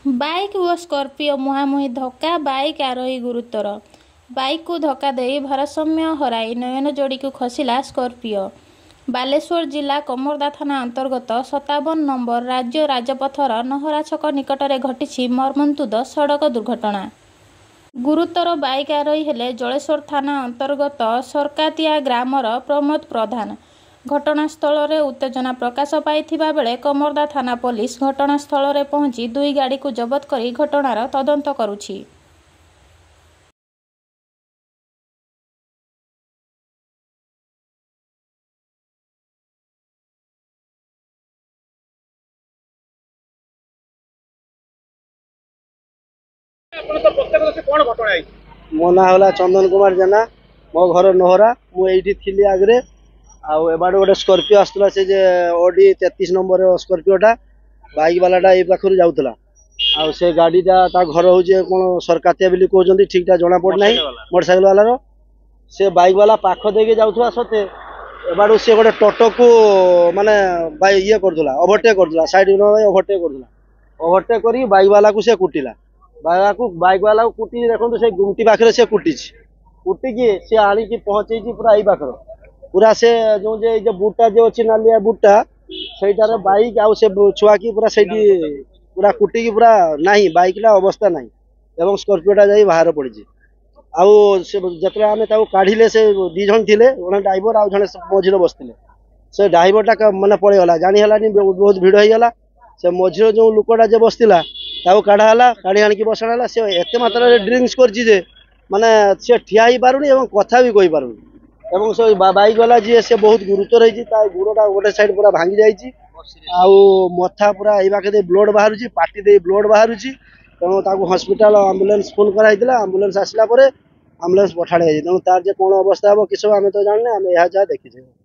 Bike व स्कर्पिओ मुहांमुही धक्का bike आरोही गुरुतर। Bike को धक्का दे भारसाम्य हराई नयन जोड़ी को खसिला स्कर्पिओ। बालेश्वर जिला कमरदा थाना अंतर्गत 57 नंबर राज्य राजपथर नहरा छक निकटरे घटी मर्मन्तुद सड़क दुर्घटना। गुरुतर बाइक आरोही हेले जलेश्वर थाना अंतर्गत सरकातिया ग्रामर प्रमोद प्रधान। घटनास्थल रे उत्तेजना प्रकाश पाइथिबा बेले कमरदा थाना पुलिस घटनास्थल रे पहुंची दुई गाड़ी को जबत करी घटनार तदंत करुछि। मो ना होला चंदन कुमार जेना। मो घर नहरा मुझे थी आगे आबाड़ गोटे स्कर्पिओ आसला से ओडी 33 नंबर स्कर्पिओटा बाइक वालाटा ये पाखर जाऊला से गाड़ीटा घर हूँ कौन सरकातिया बोली कहते ठीक ठाक जना पड़ना मोटरसाइकेल वालार से बाइक वाला पाख देके जाऊला सत्ते एबाड़ू सी गोटे टोटो को माने ये करदला ओभरटेक करदला साइड ओभरटेक करदला ओभरटेक कर बाइक वाला को से कुटिला बाइक वाला को कुटी देखो से गुमटी पाखे से कुटिकी सी आणिकी पहुंचे पूरा यही पाखर पूरा से जो बुटा जो अच्छी नालिया बुटा सहीटार बाइक आउ से छुआ की पूरा से पूरा कुटिकी पूरा नहीं बाइक अवस्था नहीं एवं स्कर्पिओटा जा बाहर पड़ी जिते आम काढ़िले से दी जन थे जड़े ड्राइवर आउ जड़े मझीरे बसते से ड्राइवरटा मैंने पड़ेगा जानी बहुत भिड़ होगा से मझीरे जो लोकटा जो बसला काढ़ा काढ़ी आणिकी बसाणा से एत मात्रा ड्रिंक्स कर माने से ठिया ही पारुनी एवं कथा भी कही पारुनी एवं से बाइक वाला जी से बहुत गुरुतर होता गुड़टा गोटे साइड पूरा भांगी जाइए मथा पूरा ये पाखे ब्लड बाहर पार्टी दे ब्लड बाहर तेणु हस्पिटाल आम्बुलांस फोन कराइला आम्बुलांस आसला आम्बुलांस पठाई तेणु तार जे कौन अवस्था हम किस आम तो जाने आम यहाँ जहाँ देखीचे।